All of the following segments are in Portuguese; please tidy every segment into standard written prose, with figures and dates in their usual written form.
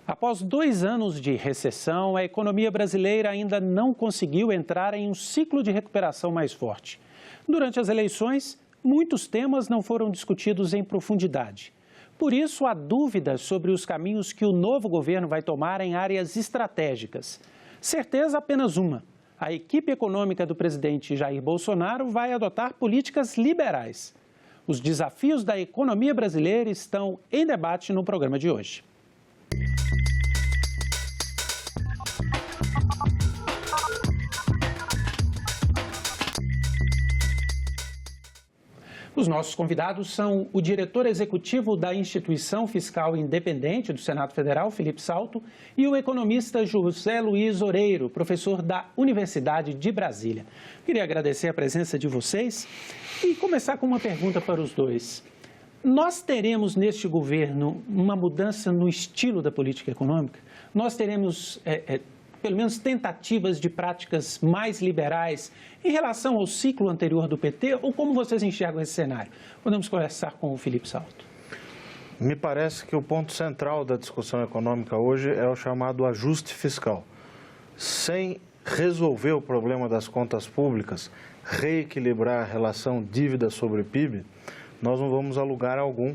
Após 2 anos de recessão, a economia brasileira ainda não conseguiu entrar em um ciclo de recuperação mais forte. Durante as eleições, muitos temas não foram discutidos em profundidade. Por isso, há dúvidas sobre os caminhos que o novo governo vai tomar em áreas estratégicas. Certeza apenas uma: a equipe econômica do presidente Jair Bolsonaro vai adotar políticas liberais. Os desafios da economia brasileira estão em debate no programa de hoje. Os nossos convidados são o diretor executivo da Instituição Fiscal Independente do Senado Federal, Felipe Salto, e o economista José Luiz Oreiro, professor da Universidade de Brasília. Queria agradecer a presença de vocês e começar com uma pergunta para os dois. Nós teremos neste governo uma mudança no estilo da política econômica? Nós teremos pelo menos tentativas de práticas mais liberais em relação ao ciclo anterior do PT, ou como vocês enxergam esse cenário? Podemos conversar com o Felipe Salto. Me parece que o ponto central da discussão econômica hoje é o chamado ajuste fiscal. Sem resolver o problema das contas públicas, reequilibrar a relação dívida sobre PIB, nós não vamos a lugar algum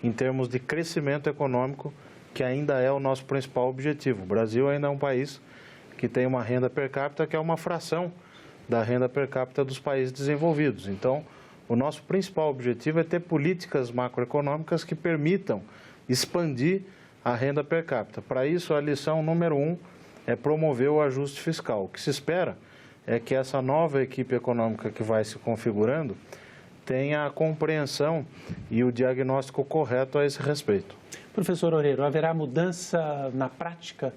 em termos de crescimento econômico, que ainda é o nosso principal objetivo. O Brasil ainda é um país que tem uma renda per capita que é uma fração da renda per capita dos países desenvolvidos. Então, o nosso principal objetivo é ter políticas macroeconômicas que permitam expandir a renda per capita. Para isso, a lição número 1 é promover o ajuste fiscal. O que se espera é que essa nova equipe econômica que vai se configurando tenha a compreensão e o diagnóstico correto a esse respeito. Professor Oreiro, haverá mudança na prática?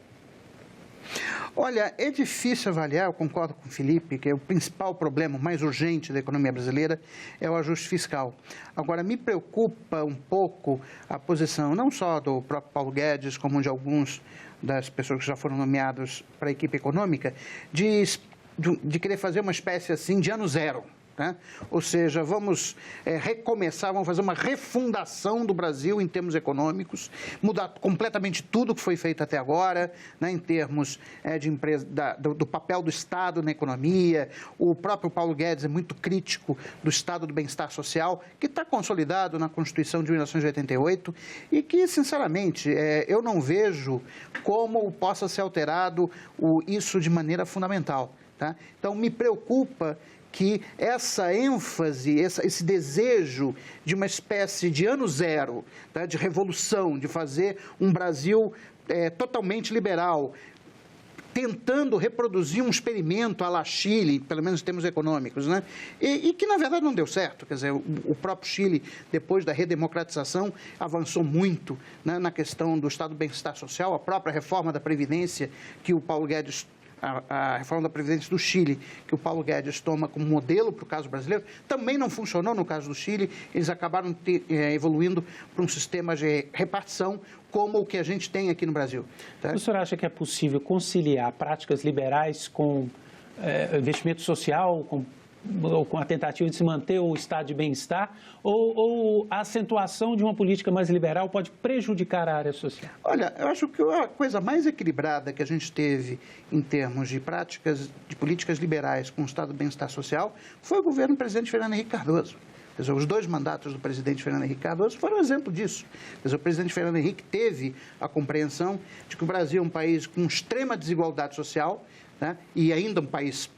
Olha, é difícil avaliar, eu concordo com o Felipe, que o principal problema, o mais urgente da economia brasileira é o ajuste fiscal. Agora, me preocupa um pouco a posição, não só do próprio Paulo Guedes, como de alguns das pessoas que já foram nomeadas para a equipe econômica, de querer fazer uma espécie assim de ano zero. Né? Ou seja, vamos recomeçar, vamos fazer uma refundação do Brasil em termos econômicos, mudar completamente tudo que foi feito até agora, né, em termos de empresa, do papel do Estado na economia. O próprio Paulo Guedes é muito crítico do Estado do bem-estar social, que está consolidado na Constituição de 1988 e que, sinceramente, eu não vejo como possa ser alterado isso de maneira fundamental. Tá? Então, me preocupa que essa ênfase, esse desejo de uma espécie de ano zero, tá, de revolução, de fazer um Brasil totalmente liberal, tentando reproduzir um experimento à la Chile, pelo menos em termos econômicos, né? E que, na verdade, não deu certo. Quer dizer, o próprio Chile, depois da redemocratização, avançou muito, né, na questão do Estado do bem-estar social, a própria reforma da Previdência que o Paulo Guedes a reforma da Previdência do Chile, que o Paulo Guedes toma como modelo para o caso brasileiro, também não funcionou no caso do Chile. Eles acabaram evoluindo para um sistema de repartição como o que a gente tem aqui no Brasil. Tá? O senhor acha que é possível conciliar práticas liberais com investimento social, com a tentativa de se manter o estado de bem-estar, ou a acentuação de uma política mais liberal pode prejudicar a área social? Olha, eu acho que a coisa mais equilibrada que a gente teve em termos de práticas, de políticas liberais com o estado do bem-estar social foi o governo do presidente Fernando Henrique Cardoso. Quer dizer, os 2 mandatos do presidente Fernando Henrique Cardoso foram um exemplo disso. Quer dizer, o presidente Fernando Henrique teve a compreensão de que o Brasil é um país com extrema desigualdade social, né, e ainda um país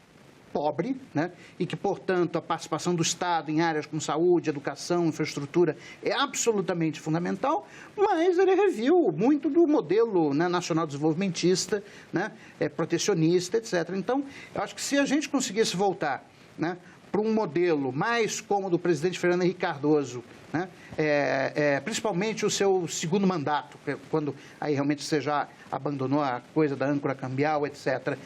pobre, né, e que, portanto, a participação do Estado em áreas como saúde, educação, infraestrutura é absolutamente fundamental, mas ele reviu muito do modelo, né, nacional desenvolvimentista, né, protecionista, etc. Então, eu acho que se a gente conseguisse voltar, né, para um modelo mais como o do presidente Fernando Henrique Cardoso, né, principalmente o seu segundo mandato, quando aí realmente você já abandonou a coisa da âncora cambial, etc.,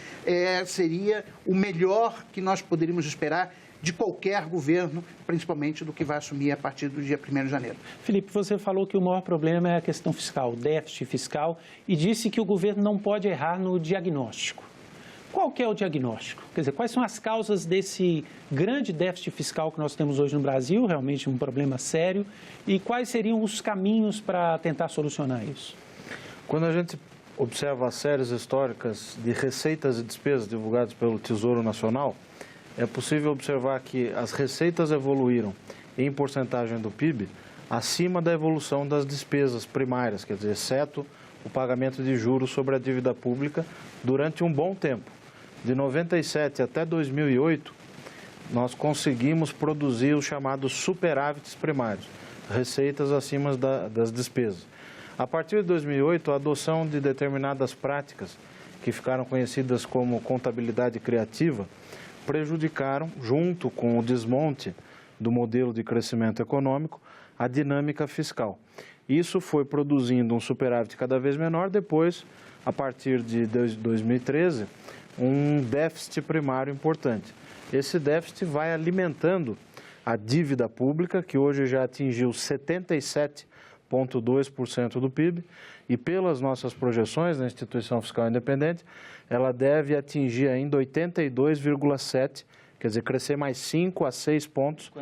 seria o melhor que nós poderíamos esperar de qualquer governo, principalmente do que vai assumir a partir do dia 1º de janeiro. Felipe, você falou que o maior problema é a questão fiscal, o déficit fiscal, e disse que o governo não pode errar no diagnóstico. Qual que é o diagnóstico? Quer dizer, quais são as causas desse grande déficit fiscal que nós temos hoje no Brasil, realmente um problema sério, e quais seriam os caminhos para tentar solucionar isso? Quando a gente observa as séries históricas de receitas e despesas divulgadas pelo Tesouro Nacional, é possível observar que as receitas evoluíram em porcentagem do PIB acima da evolução das despesas primárias, quer dizer, exceto o pagamento de juros sobre a dívida pública durante um bom tempo. De 97 até 2008, nós conseguimos produzir os chamados superávites primários, receitas acima das despesas. A partir de 2008, a adoção de determinadas práticas, que ficaram conhecidas como contabilidade criativa, prejudicaram, junto com o desmonte do modelo de crescimento econômico, a dinâmica fiscal. Isso foi produzindo um superávit cada vez menor, depois, a partir de 2013, um déficit primário importante. Esse déficit vai alimentando a dívida pública, que hoje já atingiu 77,2% do PIB, e pelas nossas projeções na Instituição Fiscal Independente, ela deve atingir ainda 82,7%, quer dizer, crescer mais 5 a 6 pontos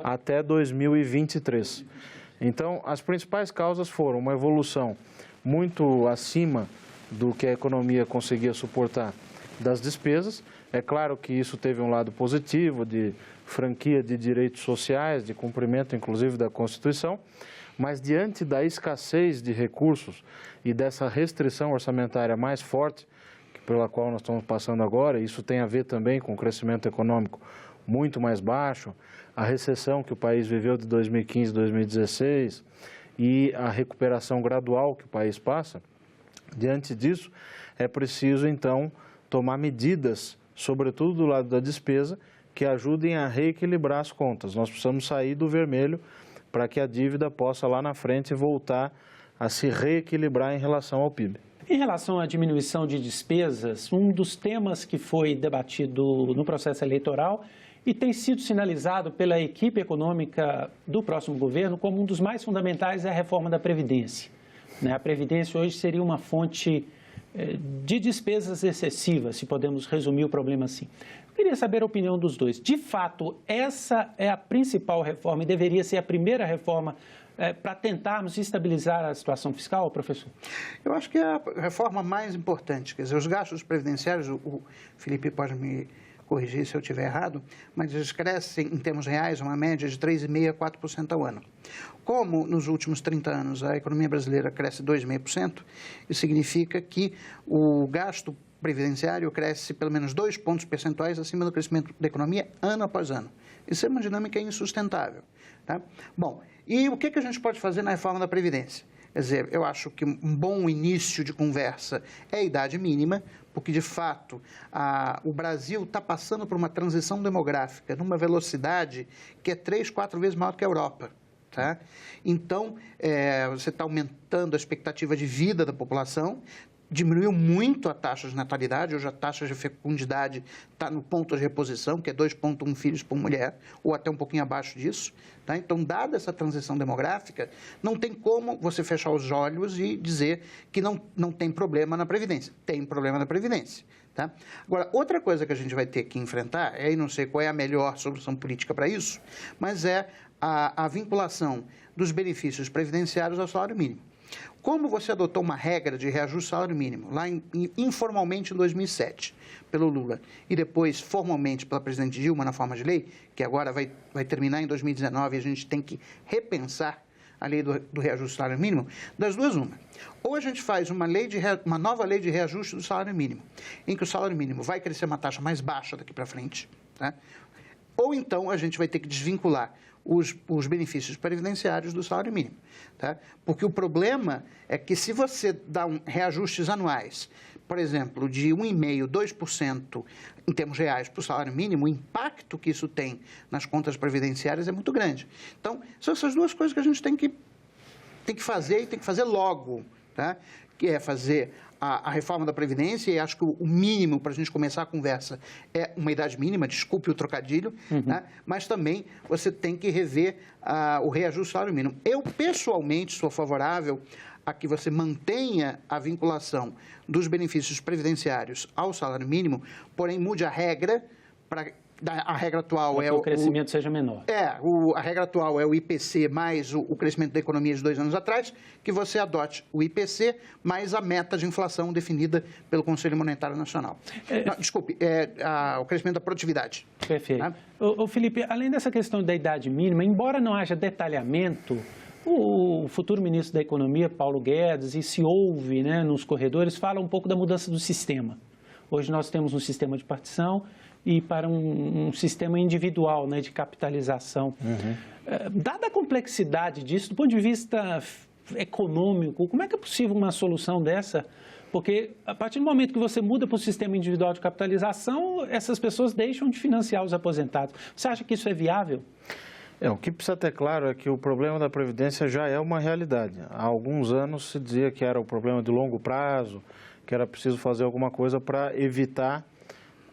até 2023. Então, as principais causas foram uma evolução muito acima do que a economia conseguia suportar das despesas. É claro que isso teve um lado positivo de franquia de direitos sociais, de cumprimento, inclusive, da Constituição, mas diante da escassez de recursos e dessa restrição orçamentária mais forte, pela qual nós estamos passando agora, isso tem a ver também com o crescimento econômico muito mais baixo, a recessão que o país viveu de 2015 a 2016 e a recuperação gradual que o país passa. Diante disso, é preciso, então, tomar medidas, sobretudo do lado da despesa, que ajudem a reequilibrar as contas. Nós precisamos sair do vermelho para que a dívida possa, lá na frente, voltar a se reequilibrar em relação ao PIB. Em relação à diminuição de despesas, um dos temas que foi debatido no processo eleitoral e tem sido sinalizado pela equipe econômica do próximo governo como um dos mais fundamentais é a reforma da Previdência. A Previdência hoje seria uma fonte de despesas excessivas, se podemos resumir o problema assim. Eu queria saber a opinião dos dois. De fato, essa é a principal reforma e deveria ser a primeira reforma para tentarmos estabilizar a situação fiscal, professor? Eu acho que é a reforma mais importante. Quer dizer, os gastos previdenciários, o Felipe pode me corrigir se eu estiver errado, mas eles crescem em termos reais uma média de 3,5% a 4% ao ano. Como nos últimos 30 anos a economia brasileira cresce 2,5%, isso significa que o gasto previdenciário cresce pelo menos 2 pontos percentuais acima do crescimento da economia ano após ano. Isso é uma dinâmica insustentável. Tá? Bom, e o que a gente pode fazer na reforma da Previdência? Quer dizer, eu acho que um bom início de conversa é a idade mínima, porque, de fato, o Brasil está passando por uma transição demográfica numa velocidade que é 3, 4 vezes maior que a Europa. Tá? Então, você está aumentando a expectativa de vida da população, diminuiu muito a taxa de natalidade, hoje a taxa de fecundidade está no ponto de reposição, que é 2,1 filhos por mulher, ou até um pouquinho abaixo disso. Tá? Então, dada essa transição demográfica, não tem como você fechar os olhos e dizer que não tem problema na Previdência. Tem problema na Previdência. Tá? Agora, outra coisa que a gente vai ter que enfrentar, aí não sei qual é a melhor solução política para isso, mas é a vinculação dos benefícios previdenciários ao salário mínimo. Como você adotou uma regra de reajuste do salário mínimo, lá informalmente em 2007, pelo Lula, e depois formalmente pela presidente Dilma na forma de lei, que agora vai terminar em 2019 e a gente tem que repensar a lei do reajuste do salário mínimo, das duas uma. Ou a gente faz uma nova lei de reajuste do salário mínimo, em que o salário mínimo vai crescer uma taxa mais baixa daqui para frente, tá? Ou então a gente vai ter que desvincular os benefícios previdenciários do salário mínimo. Tá? Porque o problema é que se você dá reajustes anuais, por exemplo, de 1,5%, 2% em termos reais para o salário mínimo, o impacto que isso tem nas contas previdenciárias é muito grande. Então, são essas duas coisas que a gente tem que fazer e tem que fazer logo, tá? Que é fazer a reforma da Previdência, e acho que o mínimo para a gente começar a conversa é uma idade mínima, desculpe o trocadilho, né? Mas também você tem que rever o reajuste do salário mínimo. Eu, pessoalmente, sou favorável a que você mantenha a vinculação dos benefícios previdenciários ao salário mínimo, porém mude a regra para A regra atual é o crescimento seja menor. A regra atual é o IPC mais o crescimento da economia de 2 anos atrás, que você adote o IPC mais a meta de inflação definida pelo Conselho Monetário Nacional. O crescimento da produtividade. Perfeito. Né? Felipe, além dessa questão da idade mínima, embora não haja detalhamento, o futuro ministro da Economia, Paulo Guedes, e se ouve, né, nos corredores, fala um pouco da mudança do sistema. Hoje nós temos um sistema de partição e para um sistema individual, né, de capitalização. Dada a complexidade disso, do ponto de vista econômico, como é que é possível uma solução dessa? Porque a partir do momento que você muda para o sistema individual de capitalização, essas pessoas deixam de financiar os aposentados. Você acha que isso é viável? O que precisa ter claro é que o problema da Previdência já é uma realidade. Há alguns anos se dizia que era um problema de longo prazo, que era preciso fazer alguma coisa para evitar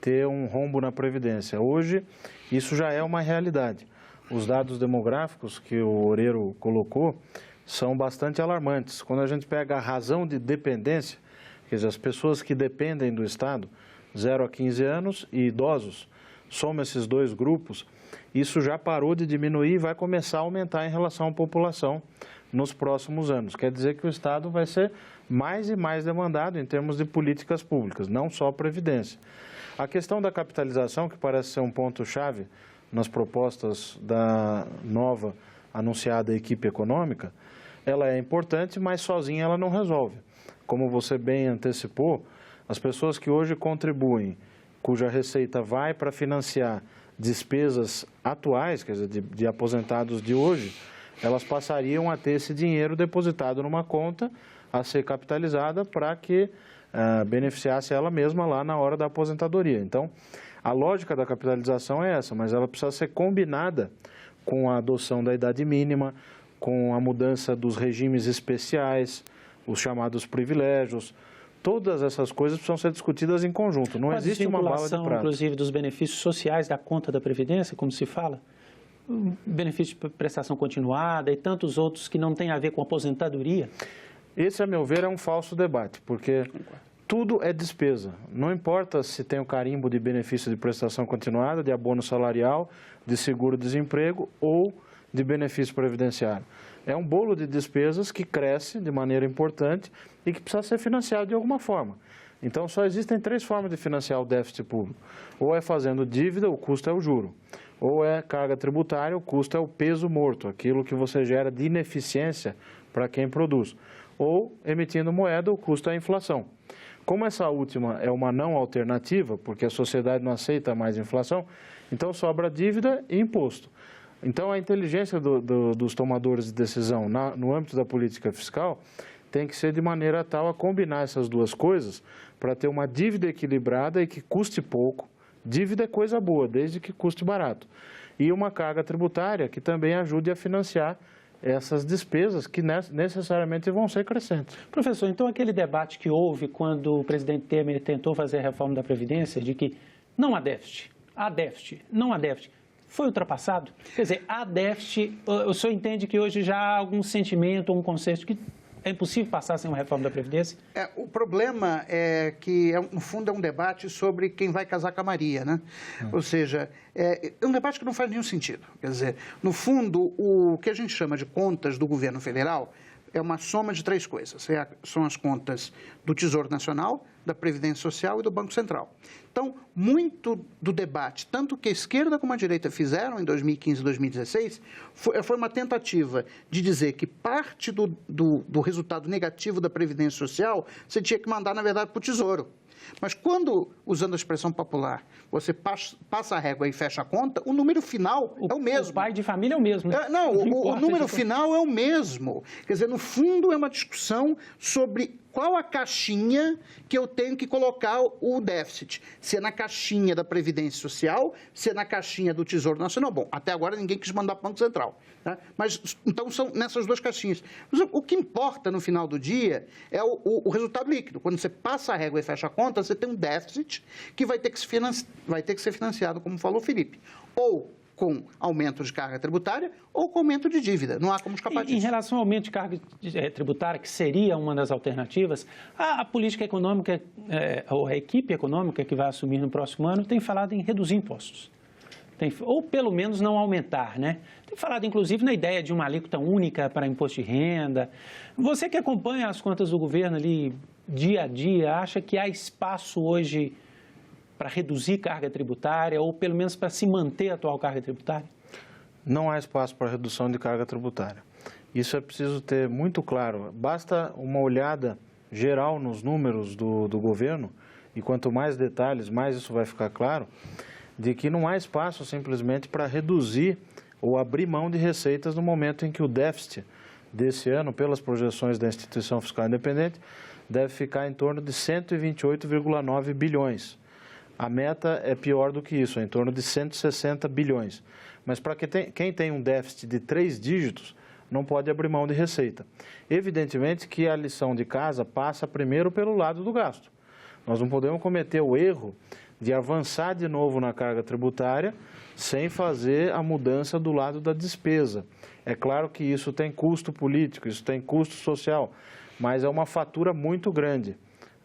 ter um rombo na Previdência. Hoje, isso já é uma realidade. Os dados demográficos que o Oreiro colocou são bastante alarmantes. Quando a gente pega a razão de dependência, quer dizer, as pessoas que dependem do Estado, 0 a 15 anos e idosos, soma esses dois grupos, isso já parou de diminuir e vai começar a aumentar em relação à população nos próximos anos. Quer dizer que o Estado vai ser mais e mais demandado em termos de políticas públicas, não só a Previdência. A questão da capitalização, que parece ser um ponto-chave nas propostas da nova anunciada equipe econômica, ela é importante, mas sozinha ela não resolve. Como você bem antecipou, as pessoas que hoje contribuem, cuja receita vai para financiar despesas atuais, quer dizer, de aposentados de hoje, elas passariam a ter esse dinheiro depositado numa conta a ser capitalizada para que beneficiasse ela mesma lá na hora da aposentadoria. Então, a lógica da capitalização é essa, mas ela precisa ser combinada com a adoção da idade mínima, com a mudança dos regimes especiais, os chamados privilégios. Todas essas coisas precisam ser discutidas em conjunto. Não existe uma bala de prata. Inclusive, dos benefícios sociais da conta da Previdência, como se fala, benefício de prestação continuada e tantos outros que não têm a ver com aposentadoria. Esse, a meu ver, é um falso debate, porque tudo é despesa. Não importa se tem o carimbo de benefício de prestação continuada, de abono salarial, de seguro-desemprego ou de benefício previdenciário. É um bolo de despesas que cresce de maneira importante e que precisa ser financiado de alguma forma. Então, só existem 3 formas de financiar o déficit público. Ou é fazendo dívida, o custo é o juro. Ou é carga tributária, o custo é o peso morto, aquilo que você gera de ineficiência para quem produz. Ou, emitindo moeda, o custo é a inflação. Como essa última é uma não alternativa, porque a sociedade não aceita mais inflação, então sobra dívida e imposto. Então, a inteligência dos tomadores de decisão no âmbito da política fiscal tem que ser de maneira tal a combinar essas duas coisas para ter uma dívida equilibrada e que custe pouco. Dívida é coisa boa, desde que custe barato. E uma carga tributária que também ajude a financiar essas despesas que necessariamente vão ser crescentes. Professor, então aquele debate que houve quando o presidente Temer tentou fazer a reforma da Previdência, de que não há déficit, não há déficit, foi ultrapassado? Quer dizer, há déficit, o senhor entende que hoje já há algum sentimento, um consenso que é impossível passar sem uma reforma da Previdência? O problema é que, no fundo, é um debate sobre quem vai casar com a Maria, né? Ou seja, é um debate que não faz nenhum sentido. Quer dizer, no fundo, o que a gente chama de contas do governo federal é uma soma de 3 coisas. São as contas do Tesouro Nacional, da Previdência Social e do Banco Central. Então, muito do debate, tanto que a esquerda como a direita fizeram em 2015 e 2016, foi uma tentativa de dizer que parte do resultado negativo da Previdência Social você tinha que mandar, na verdade, para o Tesouro. Mas quando, usando a expressão popular, você passa a régua e fecha a conta, o número final é o mesmo. O pai de família é o mesmo. Né? O número final é o mesmo. Quer dizer, no fundo, é uma discussão sobre qual a caixinha que eu tenho que colocar o déficit. Se é na caixinha da Previdência Social, se é na caixinha do Tesouro Nacional. Bom, até agora ninguém quis mandar para o Banco Central. Tá? Mas, então, são nessas 2 caixinhas. Mas, o que importa no final do dia é o resultado líquido. Quando você passa a régua e fecha a conta, você tem um déficit que vai ter que ser financiado, como falou o Felipe. Ou com aumento de carga tributária ou com aumento de dívida. Não há como escapar disso. Em relação ao aumento de carga tributária, que seria uma das alternativas, a política econômica, ou a equipe econômica que vai assumir no próximo ano, tem falado em reduzir impostos. ou pelo menos não aumentar, né? Tem falado, inclusive, na ideia de uma alíquota única para imposto de renda. Você que acompanha as contas do governo ali dia a dia, acha que há espaço hoje para reduzir carga tributária ou pelo menos para se manter a atual carga tributária? Não há espaço para redução de carga tributária. Isso é preciso ter muito claro. Basta uma olhada geral nos números do governo, e quanto mais detalhes, mais isso vai ficar claro, de que não há espaço simplesmente para reduzir ou abrir mão de receitas no momento em que o déficit desse ano, pelas projeções da Instituição Fiscal Independente, deve ficar em torno de 128,9 bilhões. A meta é pior do que isso, é em torno de 160 bilhões. Mas para quem tem um déficit de 3 dígitos, não pode abrir mão de receita. Evidentemente que a lição de casa passa primeiro pelo lado do gasto. Nós não podemos cometer o erro de avançar de novo na carga tributária sem fazer a mudança do lado da despesa. É claro que isso tem custo político, isso tem custo social, mas é uma fatura muito grande,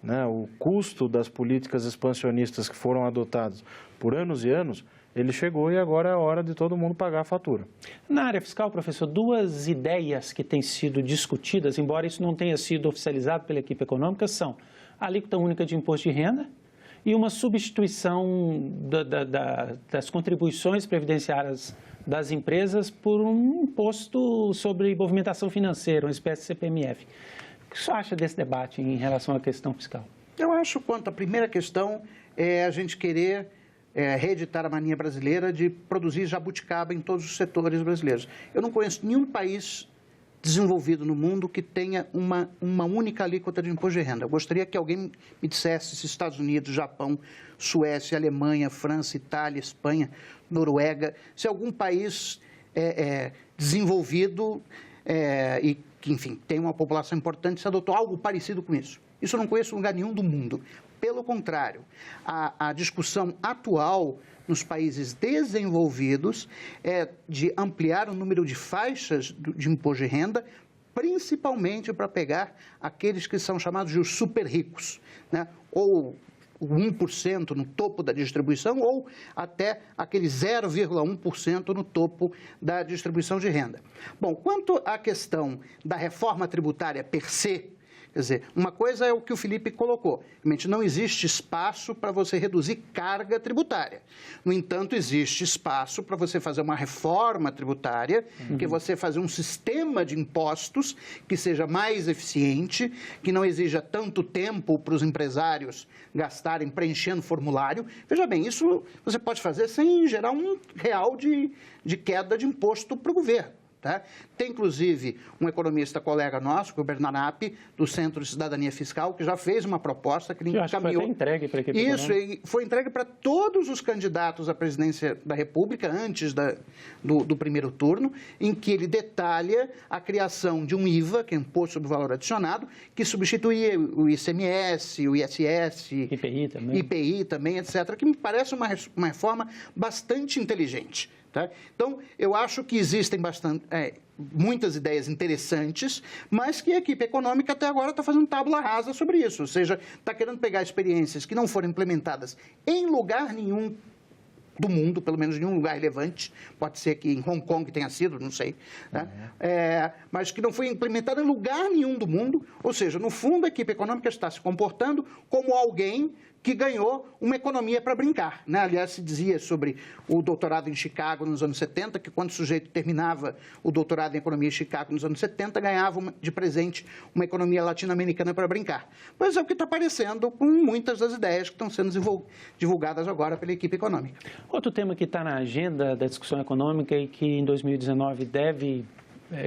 né? O custo das políticas expansionistas que foram adotadas por anos e anos, ele chegou e agora é a hora de todo mundo pagar a fatura. Na área fiscal, professor, duas ideias que têm sido discutidas, embora isso não tenha sido oficializado pela equipe econômica, são a alíquota única de imposto de renda e uma substituição das contribuições previdenciárias das empresas por um imposto sobre movimentação financeira, uma espécie de CPMF. O que você acha desse debate em relação à questão fiscal? Eu acho, quanto à primeira questão, é a gente querer reeditar a mania brasileira de produzir jabuticaba em todos os setores brasileiros. Eu não conheço nenhum país desenvolvido no mundo que tenha uma única alíquota de imposto de renda. Eu gostaria que alguém me dissesse se Estados Unidos, Japão, Suécia, Alemanha, França, Itália, Espanha, Noruega, se algum país desenvolvido e que, enfim, tem uma população importante, se adotou algo parecido com isso. Isso eu não conheço em lugar nenhum do mundo. Pelo contrário, a discussão atual nos países desenvolvidos é de ampliar o número de faixas de imposto de renda, principalmente para pegar aqueles que são chamados de os super ricos, né? Ou o 1% no topo da distribuição ou até aquele 0,1% no topo da distribuição de renda. Bom, quanto à questão da reforma tributária per se, quer dizer, uma coisa é o que o Felipe colocou. Realmente não existe espaço para você reduzir carga tributária. No entanto, existe espaço para você fazer uma reforma tributária, que você fazer um sistema de impostos que seja mais eficiente, que não exija tanto tempo para os empresários gastarem preenchendo formulário. Veja bem, isso você pode fazer sem gerar R$1 de queda de imposto para o governo. Tá? Tem, inclusive, um economista colega nosso, o Bernard Napp, do Centro de Cidadania Fiscal, que já fez uma proposta que ele encaminhou. Foi entregue para a equipe Isso, e foi entregue para todos os candidatos à presidência da República, antes do primeiro turno, em que ele detalha a criação de um IVA, que é Imposto sobre Valor Adicionado, que substituía o ICMS, o ISS, IPI também, etc., que me parece uma reforma bastante inteligente. Tá? Então, eu acho que existem muitas ideias interessantes, mas que a equipe econômica até agora está fazendo tábula rasa sobre isso, ou seja, está querendo pegar experiências que não foram implementadas em lugar nenhum do mundo, pelo menos em nenhum lugar relevante, pode ser que em Hong Kong tenha sido, não sei, né? Mas que não foi implementada em lugar nenhum do mundo, ou seja, no fundo a equipe econômica está se comportando como alguém que ganhou uma economia para brincar, né? Aliás, se dizia sobre o doutorado em Chicago nos anos 70, que quando o sujeito terminava o doutorado em economia em Chicago nos anos 70, ganhava de presente uma economia latino-americana para brincar. Pois é o que está aparecendo com muitas das ideias que estão sendo divulgadas agora pela equipe econômica. Outro tema que está na agenda da discussão econômica e que em 2019 deve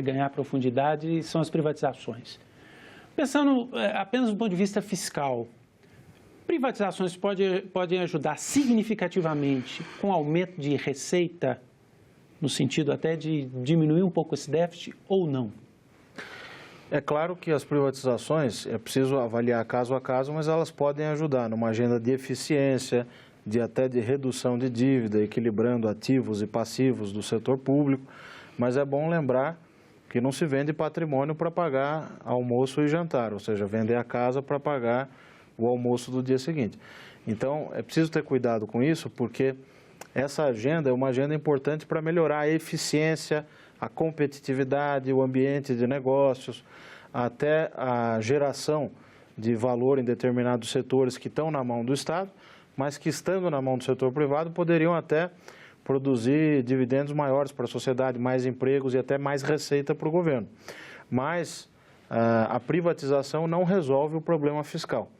ganhar profundidade são as privatizações. Pensando apenas do ponto de vista fiscal, privatizações podem ajudar significativamente com aumento de receita, no sentido até de diminuir um pouco esse déficit, ou não? É claro que as privatizações, é preciso avaliar caso a caso, mas elas podem ajudar numa agenda de eficiência, até de redução de dívida, equilibrando ativos e passivos do setor público. Mas é bom lembrar que não se vende patrimônio para pagar almoço e jantar, ou seja, vender a casa para pagar o almoço do dia seguinte. Então, é preciso ter cuidado com isso, porque essa agenda é uma agenda importante para melhorar a eficiência, a competitividade, o ambiente de negócios, até a geração de valor em determinados setores que estão na mão do Estado, mas que, estando na mão do setor privado, poderiam até produzir dividendos maiores para a sociedade, mais empregos e até mais receita para o governo. Mas a privatização não resolve o problema fiscal.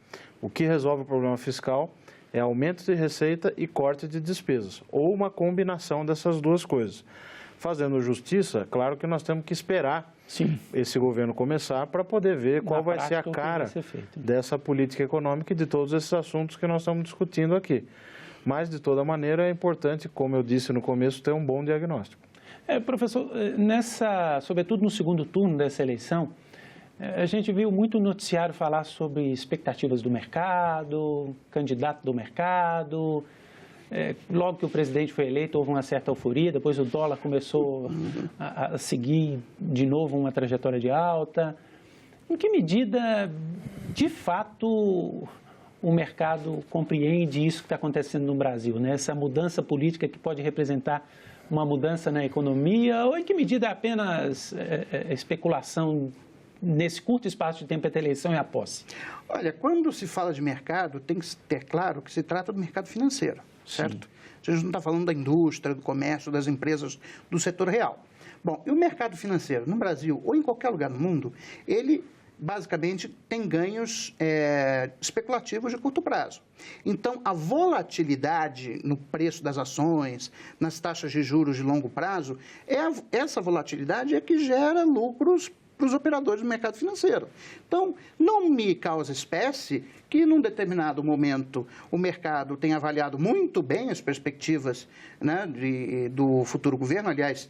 O que resolve o problema fiscal é aumento de receita e corte de despesas, ou uma combinação dessas duas coisas. Fazendo justiça, claro que nós temos que esperar esse governo começar para poder ver qual vai ser a cara dessa política econômica e de todos esses assuntos que nós estamos discutindo aqui. Mas, de toda maneira, é importante, como eu disse no começo, ter um bom diagnóstico. Professor, sobretudo no segundo turno dessa eleição, a gente viu muito noticiário falar sobre expectativas do mercado, candidato do mercado. Logo que o presidente foi eleito, houve uma certa euforia, depois o dólar começou a seguir de novo uma trajetória de alta. Em que medida, de fato, o mercado compreende isso que está acontecendo no Brasil, né? Essa mudança política que pode representar uma mudança na economia, ou em que medida é apenas especulação nesse curto espaço de tempo entre a eleição e a posse? Olha, quando se fala de mercado, tem que ter claro que se trata do mercado financeiro, certo? A gente não está falando da indústria, do comércio, das empresas do setor real. Bom, e o mercado financeiro no Brasil ou em qualquer lugar do mundo, ele basicamente tem ganhos especulativos de curto prazo. Então, a volatilidade no preço das ações, nas taxas de juros de longo prazo, essa volatilidade é que gera lucros para os operadores do mercado financeiro. Então, não me causa espécie que, num determinado momento, o mercado tenha avaliado muito bem as perspectivas, né, do futuro governo. Aliás,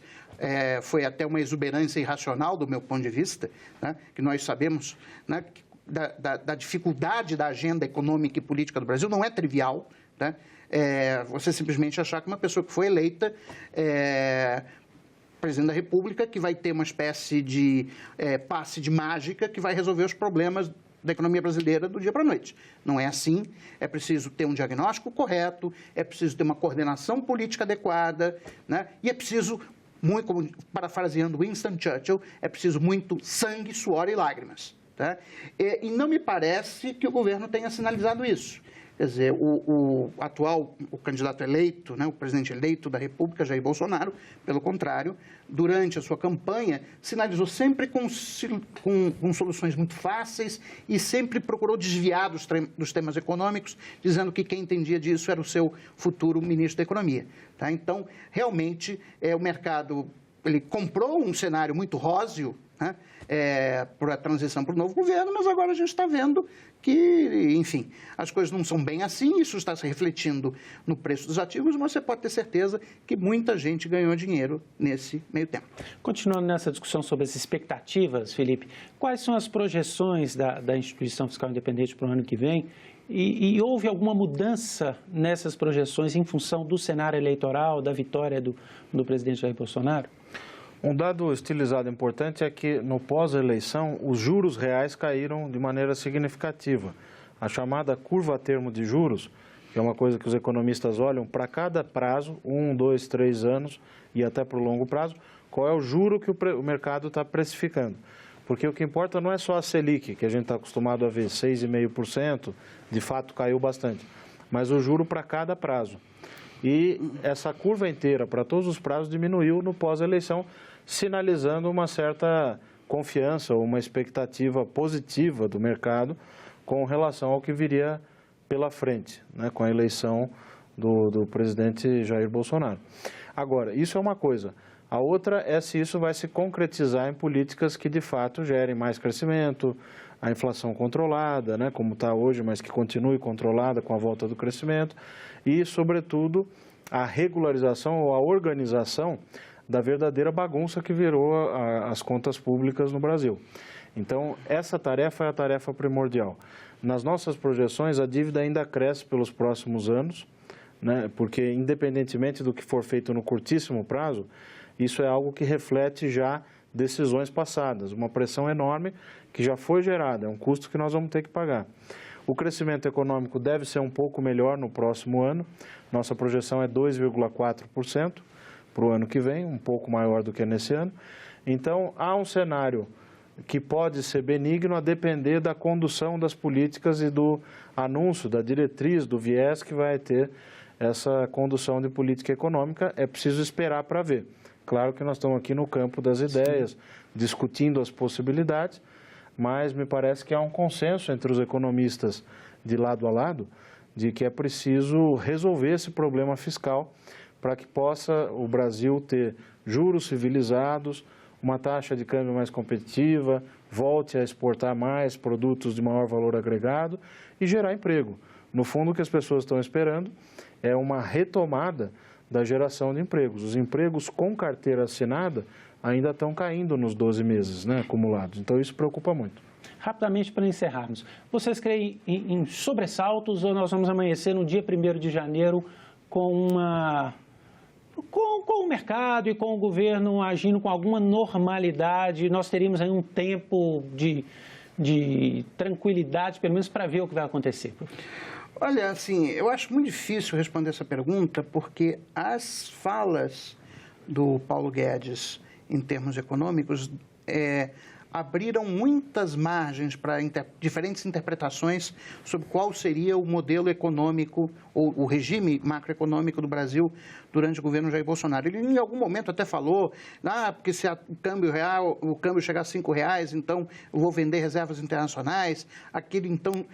foi até uma exuberância irracional do meu ponto de vista, né, que nós sabemos, né, da dificuldade da agenda econômica e política do Brasil, não é trivial, né? Você simplesmente achar que uma pessoa que foi eleita presidente da República, que vai ter uma espécie de passe de mágica que vai resolver os problemas da economia brasileira do dia para a noite. Não é assim, é preciso ter um diagnóstico correto, é preciso ter uma coordenação política adequada, né? E é preciso, muito, como parafraseando Winston Churchill, é preciso muito sangue, suor e lágrimas. Tá? E não me parece que o governo tenha sinalizado isso. Quer dizer, o candidato eleito, né, o presidente eleito da República, Jair Bolsonaro, pelo contrário, durante a sua campanha, sinalizou sempre com soluções muito fáceis e sempre procurou desviar dos temas econômicos, dizendo que quem entendia disso era o seu futuro ministro da Economia. Tá? Então, realmente, o mercado ele comprou um cenário muito róseo, né, para a transição para o novo governo, mas agora a gente está vendo que, enfim, as coisas não são bem assim, isso está se refletindo no preço dos ativos, mas você pode ter certeza que muita gente ganhou dinheiro nesse meio tempo. Continuando nessa discussão sobre as expectativas, Felipe, quais são as projeções da Instituição Fiscal Independente para o ano que vem? E houve alguma mudança nessas projeções em função do cenário eleitoral, da vitória do presidente Jair Bolsonaro? Um dado estilizado importante é que, no pós-eleição, os juros reais caíram de maneira significativa. A chamada curva a termo de juros, que é uma coisa que os economistas olham para cada prazo, 1, 2, 3 anos e até para o longo prazo, qual é o juro que o mercado está precificando. Porque o que importa não é só a Selic, que a gente está acostumado a ver, 6,5%, de fato caiu bastante, mas o juro para cada prazo. E essa curva inteira, para todos os prazos, diminuiu no pós-eleição, sinalizando uma certa confiança, uma expectativa positiva do mercado com relação ao que viria pela frente, né, com a eleição do presidente Jair Bolsonaro. Agora, isso é uma coisa. A outra é se isso vai se concretizar em políticas que, de fato, gerem mais crescimento, a inflação controlada, né, como está hoje, mas que continue controlada com a volta do crescimento, e, sobretudo, a regularização ou a organização da verdadeira bagunça que virou as contas públicas no Brasil. Então, essa tarefa é a tarefa primordial. Nas nossas projeções, a dívida ainda cresce pelos próximos anos, né, porque, independentemente do que for feito no curtíssimo prazo, isso é algo que reflete já decisões passadas, uma pressão enorme que já foi gerada, é um custo que nós vamos ter que pagar. O crescimento econômico deve ser um pouco melhor no próximo ano. Nossa projeção é 2,4% para o ano que vem, um pouco maior do que nesse ano. Então, há um cenário que pode ser benigno a depender da condução das políticas e do anúncio, da diretriz, do viés que vai ter essa condução de política econômica. É preciso esperar para ver. Claro que nós estamos aqui no campo das ideias, discutindo as possibilidades, mas me parece que há um consenso entre os economistas de lado a lado de que é preciso resolver esse problema fiscal para que possa o Brasil ter juros civilizados, uma taxa de câmbio mais competitiva, volte a exportar mais produtos de maior valor agregado e gerar emprego. No fundo, o que as pessoas estão esperando é uma retomada da geração de empregos. Os empregos com carteira assinada ainda estão caindo nos 12 meses, né, acumulados. Então, isso preocupa muito. Rapidamente, para encerrarmos, vocês creem em sobressaltos ou nós vamos amanhecer no dia 1º de janeiro com o mercado e com o governo agindo com alguma normalidade? Nós teríamos aí um tempo de tranquilidade, pelo menos para ver o que vai acontecer. Olha, assim, eu acho muito difícil responder essa pergunta, porque as falas do Paulo Guedes, em termos econômicos, abriram muitas margens para diferentes interpretações sobre qual seria o modelo econômico ou o regime macroeconômico do Brasil durante o governo Jair Bolsonaro. Ele, em algum momento, até falou, porque se o câmbio chegar a R$5, então eu vou vender reservas internacionais. Aquele, então,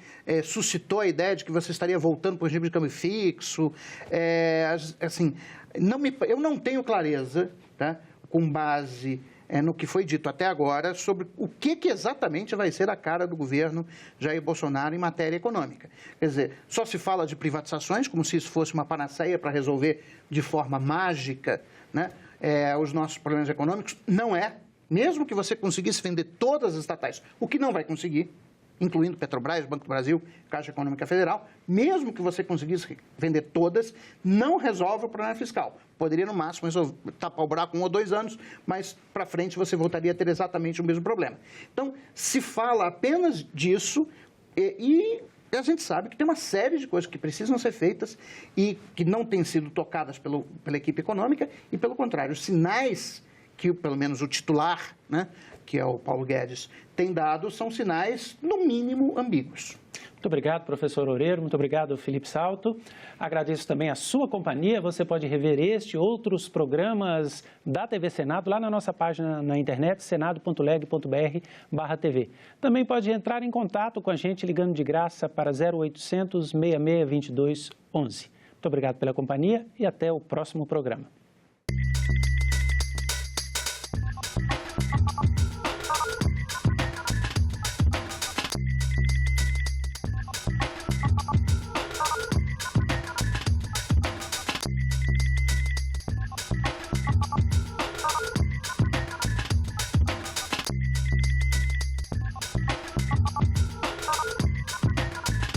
suscitou a ideia de que você estaria voltando para o regime de câmbio fixo. Assim, eu não tenho clareza, tá, com base no que foi dito até agora sobre o que exatamente vai ser a cara do governo Jair Bolsonaro em matéria econômica. Quer dizer, só se fala de privatizações, como se isso fosse uma panaceia para resolver de forma mágica, né, os nossos problemas econômicos. Não é. Mesmo que você conseguisse vender todas as estatais, o que não vai conseguir, incluindo Petrobras, Banco do Brasil, Caixa Econômica Federal, mesmo que você conseguisse vender todas, não resolve o problema fiscal. Poderia, no máximo, tapar o buraco 1 ou 2 anos, mas para frente você voltaria a ter exatamente o mesmo problema. Então, se fala apenas disso e a gente sabe que tem uma série de coisas que precisam ser feitas e que não têm sido tocadas pela equipe econômica e, pelo contrário, os sinais que, pelo menos, o titular, né, que é o Paulo Guedes, tem dado são sinais, no mínimo, ambíguos. Muito obrigado, professor Loureiro. Muito obrigado, Felipe Salto. Agradeço também a sua companhia. Você pode rever este e outros programas da TV Senado lá na nossa página na internet, senado.leg.br/TV. Também pode entrar em contato com a gente ligando de graça para 0800 66 22 11. Muito obrigado pela companhia e até o próximo programa.